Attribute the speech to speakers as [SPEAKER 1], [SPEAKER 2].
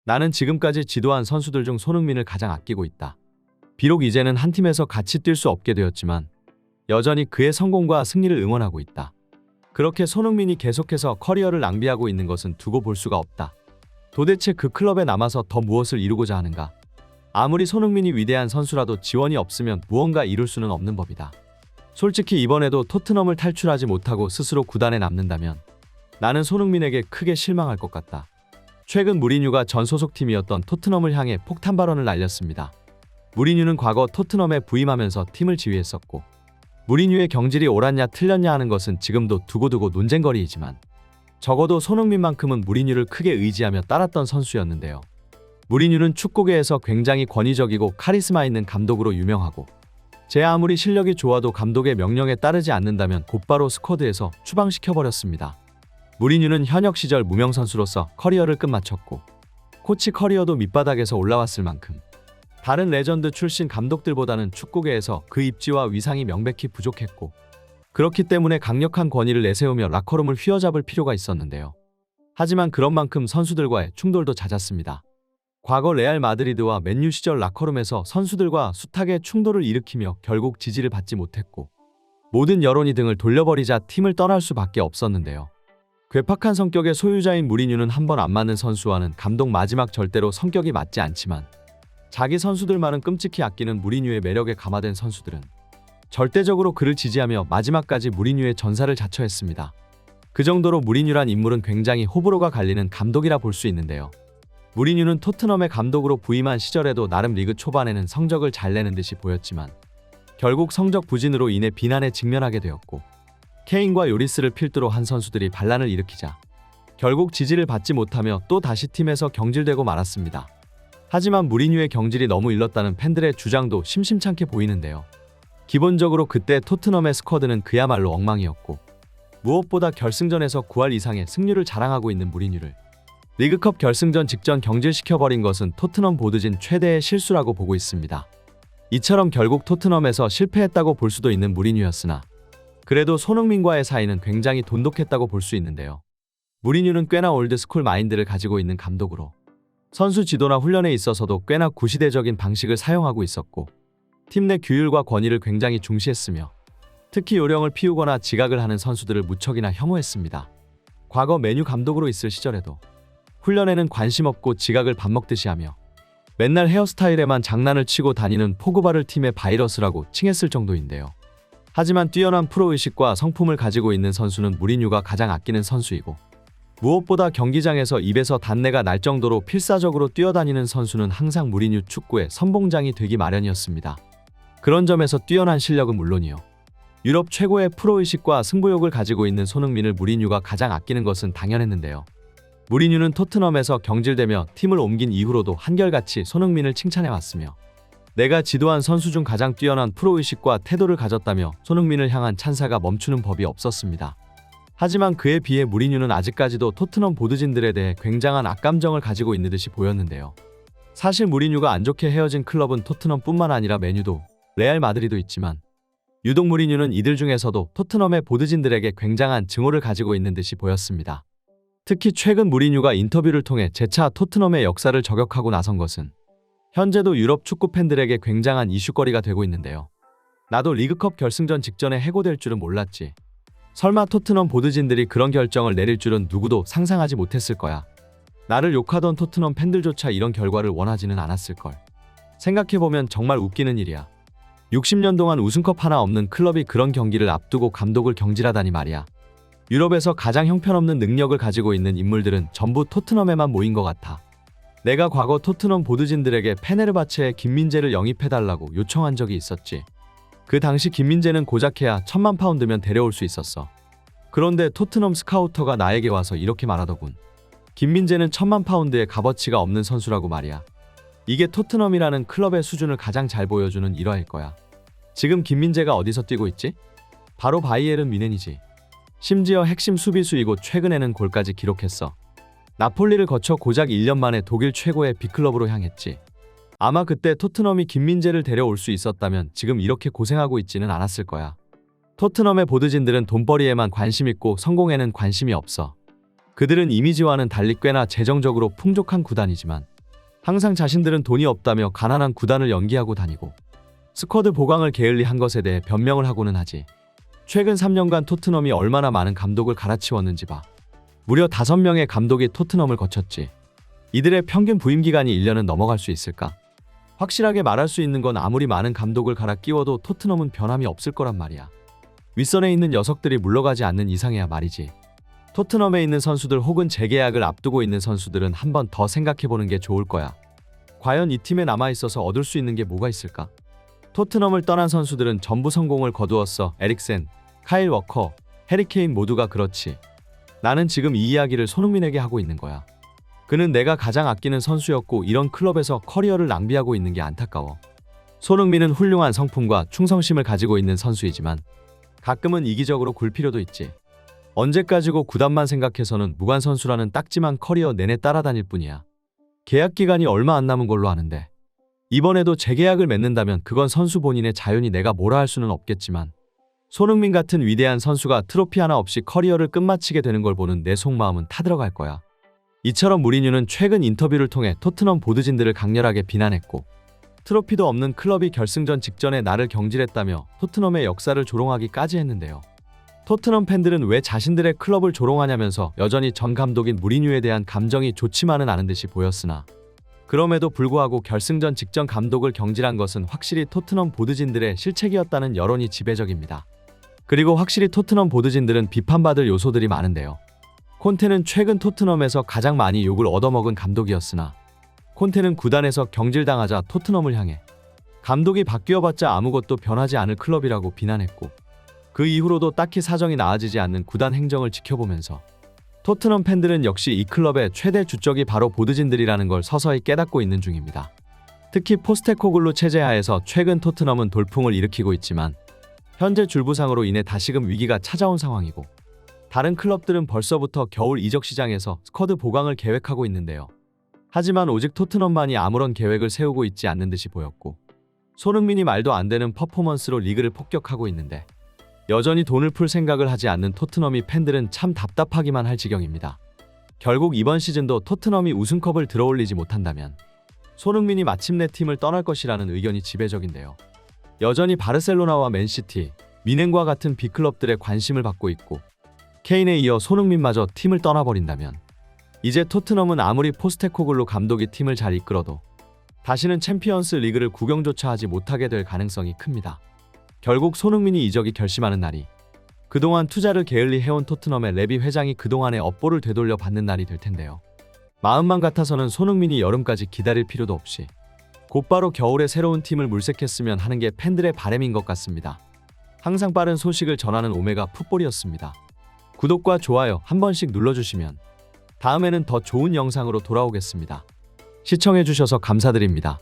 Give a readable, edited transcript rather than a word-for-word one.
[SPEAKER 1] 나는 지금까지 지도한 선수들 중 손흥민을 가장 아끼고 있다. 비록 이제는 한 팀에서 같이 뛸 수 없게 되었지만 여전히 그의 성공과 승리를 응원하고 있다. 그렇게 손흥민이 계속해서 커리어를 낭비하고 있는 것은 두고 볼 수가 없다. 도대체 그 클럽에 남아서 더 무엇을 이루고자 하는가? 아무리 손흥민이 위대한 선수라도 지원이 없으면 무언가 이룰 수는 없는 법이다. 솔직히 이번에도 토트넘을 탈출하지 못하고 스스로 구단에 남는다면 나는 손흥민에게 크게 실망할 것 같다. 최근 무리뉴가 전 소속팀이었던 토트넘을 향해 폭탄 발언을 날렸습니다. 무리뉴는 과거 토트넘에 부임하면서 팀을 지휘했었고 무리뉴의 경질이 옳았냐 틀렸냐 하는 것은 지금도 두고두고 논쟁거리이지만 적어도 손흥민만큼은 무리뉴를 크게 의지하며 따랐던 선수였는데요. 무리뉴는 축구계에서 굉장히 권위적이고 카리스마 있는 감독으로 유명하고 제 아무리 실력이 좋아도 감독의 명령에 따르지 않는다면 곧바로 스쿼드에서 추방시켜버렸습니다. 무리뉴는 현역 시절 무명 선수로서 커리어를 끝마쳤고 코치 커리어도 밑바닥에서 올라왔을 만큼 다른 레전드 출신 감독들보다는 축구계에서 그 입지와 위상이 명백히 부족했고 그렇기 때문에 강력한 권위를 내세우며 라커룸을 휘어잡을 필요가 있었는데요. 하지만 그런 만큼 선수들과의 충돌도 잦았습니다. 과거 레알 마드리드와 맨유 시절 라커룸에서 선수들과 숱하게 충돌을 일으키며 결국 지지를 받지 못했고 모든 여론이 등을 돌려버리자 팀을 떠날 수밖에 없었는데요. 괴팍한 성격의 소유자인 무리뉴는 한 번 안 맞는 선수와는 감독 마지막 절대로 성격이 맞지 않지만 자기 선수들만은 끔찍히 아끼는 무리뉴의 매력에 감화된 선수들은 절대적으로 그를 지지하며 마지막까지 무리뉴의 전사를 자처했습니다. 그 정도로 무리뉴란 인물은 굉장히 호불호가 갈리는 감독이라 볼 수 있는데요. 무리뉴는 토트넘의 감독으로 부임한 시절에도 나름 리그 초반에는 성적을 잘 내는 듯이 보였지만 결국 성적 부진으로 인해 비난에 직면하게 되었고 케인과 요리스를 필두로 한 선수들이 반란을 일으키자 결국 지지를 받지 못하며 또 다시 팀에서 경질되고 말았습니다. 하지만 무리뉴의 경질이 너무 일렀다는 팬들의 주장도 심심찮게 보이는데요. 기본적으로 그때 토트넘의 스쿼드는 그야말로 엉망이었고 무엇보다 결승전에서 9할 이상의 승률을 자랑하고 있는 무리뉴를 리그컵 결승전 직전 경질시켜버린 것은 토트넘 보드진 최대의 실수라고 보고 있습니다. 이처럼 결국 토트넘에서 실패했다고 볼 수도 있는 무리뉴였으나 그래도 손흥민과의 사이는 굉장히 돈독했다고 볼 수 있는데요. 무리뉴는 꽤나 올드스쿨 마인드를 가지고 있는 감독으로 선수 지도나 훈련에 있어서도 꽤나 구시대적인 방식을 사용하고 있었고 팀 내 규율과 권위를 굉장히 중시했으며 특히 요령을 피우거나 지각을 하는 선수들을 무척이나 혐오했습니다. 과거 메뉴 감독으로 있을 시절에도 훈련에는 관심 없고 지각을 밥 먹듯이 하며 맨날 헤어스타일에만 장난을 치고 다니는 포그바를 팀의 바이러스라고 칭했을 정도인데요. 하지만 뛰어난 프로의식과 성품을 가지고 있는 선수는 무리뉴가 가장 아끼는 선수이고 무엇보다 경기장에서 입에서 단내가 날 정도로 필사적으로 뛰어다니는 선수는 항상 무리뉴 축구의 선봉장이 되기 마련이었습니다. 그런 점에서 뛰어난 실력은 물론이요. 유럽 최고의 프로의식과 승부욕을 가지고 있는 손흥민을 무리뉴가 가장 아끼는 것은 당연했는데요. 무리뉴는 토트넘에서 경질되며 팀을 옮긴 이후로도 한결같이 손흥민을 칭찬해왔으며 내가 지도한 선수 중 가장 뛰어난 프로의식과 태도를 가졌다며 손흥민을 향한 찬사가 멈추는 법이 없었습니다. 하지만 그에 비해 무리뉴는 아직까지도 토트넘 보드진들에 대해 굉장한 악감정을 가지고 있는 듯이 보였는데요. 사실 무리뉴가 안 좋게 헤어진 클럽은 토트넘뿐만 아니라 맨유도 레알 마드리드도 있지만 유독 무리뉴는 이들 중에서도 토트넘의 보드진들에게 굉장한 증오를 가지고 있는 듯이 보였습니다. 특히 최근 무리뉴가 인터뷰를 통해 재차 토트넘의 역사를 저격하고 나선 것은 현재도 유럽 축구 팬들에게 굉장한 이슈거리가 되고 있는데요. 나도 리그컵 결승전 직전에 해고될 줄은 몰랐지. 설마 토트넘 보드진들이 그런 결정을 내릴 줄은 누구도 상상하지 못했을 거야. 나를 욕하던 토트넘 팬들조차 이런 결과를 원하지는 않았을걸. 생각해보면 정말 웃기는 일이야. 60년 동안 우승컵 하나 없는 클럽이 그런 경기를 앞두고 감독을 경질하다니 말이야. 유럽에서 가장 형편없는 능력을 가지고 있는 인물들은 전부 토트넘에만 모인 것 같아. 내가 과거 토트넘 보드진들에게 페네르바체에 김민재를 영입해달라고 요청한 적이 있었지. 그 당시 김민재는 고작해야 1000만 파운드면 데려올 수 있었어. 그런데 토트넘 스카우터가 나에게 와서 이렇게 말하더군. 김민재는 1000만 파운드의 값어치가 없는 선수라고 말이야. 이게 토트넘이라는 클럽의 수준을 가장 잘 보여주는 일화일 거야. 지금 김민재가 어디서 뛰고 있지? 바로 바이에른 뮌헨이지. 심지어 핵심 수비수이고 최근에는 골까지 기록했어. 나폴리를 거쳐 고작 1년 만에 독일 최고의 빅클럽으로 향했지. 아마 그때 토트넘이 김민재를 데려올 수 있었다면 지금 이렇게 고생하고 있지는 않았을 거야. 토트넘의 보드진들은 돈벌이에만 관심 있고 성공에는 관심이 없어. 그들은 이미지와는 달리 꽤나 재정적으로 풍족한 구단이지만 항상 자신들은 돈이 없다며 가난한 구단을 연기하고 다니고 스쿼드 보강을 게을리한 것에 대해 변명을 하고는 하지. 최근 3년간 토트넘이 얼마나 많은 감독을 갈아치웠는지 봐. 무려 5명의 감독이 토트넘을 거쳤지. 이들의 평균 부임 기간이 1년은 넘어갈 수 있을까? 확실하게 말할 수 있는 건 아무리 많은 감독을 갈아 끼워도 토트넘은 변함이 없을 거란 말이야. 윗선에 있는 녀석들이 물러가지 않는 이상해야 말이지. 토트넘에 있는 선수들 혹은 재계약을 앞두고 있는 선수들은 한 번 더 생각해보는 게 좋을 거야. 과연 이 팀에 남아있어서 얻을 수 있는 게 뭐가 있을까? 토트넘을 떠난 선수들은 전부 성공을 거두었어. 에릭센, 카일 워커, 해리케인 모두가 그렇지. 나는 지금 이 이야기를 손흥민에게 하고 있는 거야. 그는 내가 가장 아끼는 선수였고 이런 클럽에서 커리어를 낭비하고 있는 게 안타까워. 손흥민은 훌륭한 성품과 충성심을 가지고 있는 선수이지만 가끔은 이기적으로 굴 필요도 있지. 언제까지고 구단만 생각해서는 무관 선수라는 딱지만 커리어 내내 따라다닐 뿐이야. 계약 기간이 얼마 안 남은 걸로 아는데 이번에도 재계약을 맺는다면 그건 선수 본인의 자유니 내가 뭐라 할 수는 없겠지만 손흥민 같은 위대한 선수가 트로피 하나 없이 커리어를 끝마치게 되는 걸 보는 내 속마음은 타들어갈 거야. 이처럼 무리뉴는 최근 인터뷰를 통해 토트넘 보드진들을 강렬하게 비난했고 트로피도 없는 클럽이 결승전 직전에 나를 경질했다며 토트넘의 역사를 조롱하기까지 했는데요. 토트넘 팬들은 왜 자신들의 클럽을 조롱하냐면서 여전히 전 감독인 무리뉴에 대한 감정이 좋지만은 않은 듯이 보였으나 그럼에도 불구하고 결승전 직전 감독을 경질한 것은 확실히 토트넘 보드진들의 실책이었다는 여론이 지배적입니다. 그리고 확실히 토트넘 보드진들은 비판받을 요소들이 많은데요. 콘테는 최근 토트넘에서 가장 많이 욕을 얻어먹은 감독이었으나 콘테는 구단에서 경질당하자 토트넘을 향해 감독이 바뀌어봤자 아무것도 변하지 않을 클럽이라고 비난했고 그 이후로도 딱히 사정이 나아지지 않는 구단 행정을 지켜보면서 토트넘 팬들은 역시 이 클럽의 최대 주적이 바로 보드진들이라는 걸 서서히 깨닫고 있는 중입니다. 특히 포스테코글루 체제 하에서 최근 토트넘은 돌풍을 일으키고 있지만 현재 줄부상으로 인해 다시금 위기가 찾아온 상황이고 다른 클럽들은 벌써부터 겨울 이적 시장에서 스쿼드 보강을 계획하고 있는데요. 하지만 오직 토트넘만이 아무런 계획을 세우고 있지 않는 듯이 보였고 손흥민이 말도 안 되는 퍼포먼스로 리그를 폭격하고 있는데 여전히 돈을 풀 생각을 하지 않는 토트넘이 팬들은 참 답답하기만 할 지경입니다. 결국 이번 시즌도 토트넘이 우승컵을 들어올리지 못한다면 손흥민이 마침내 팀을 떠날 것이라는 의견이 지배적인데요. 여전히 바르셀로나와 맨시티, 미넨과 같은 빅클럽들의 관심을 받고 있고 케인에 이어 손흥민마저 팀을 떠나버린다면 이제 토트넘은 아무리 포스테코글루 감독이 팀을 잘 이끌어도 다시는 챔피언스 리그를 구경조차 하지 못하게 될 가능성이 큽니다. 결국 손흥민이 이적이 결심하는 날이 그동안 투자를 게을리 해온 토트넘의 레비 회장이 그동안의 업보를 되돌려 받는 날이 될 텐데요. 마음만 같아서는 손흥민이 여름까지 기다릴 필요도 없이 곧바로 겨울에 새로운 팀을 물색했으면 하는 게 팬들의 바람인 것 같습니다. 항상 빠른 소식을 전하는 오메가 풋볼이었습니다. 구독과 좋아요 한 번씩 눌러주시면 다음에는 더 좋은 영상으로 돌아오겠습니다. 시청해주셔서 감사드립니다.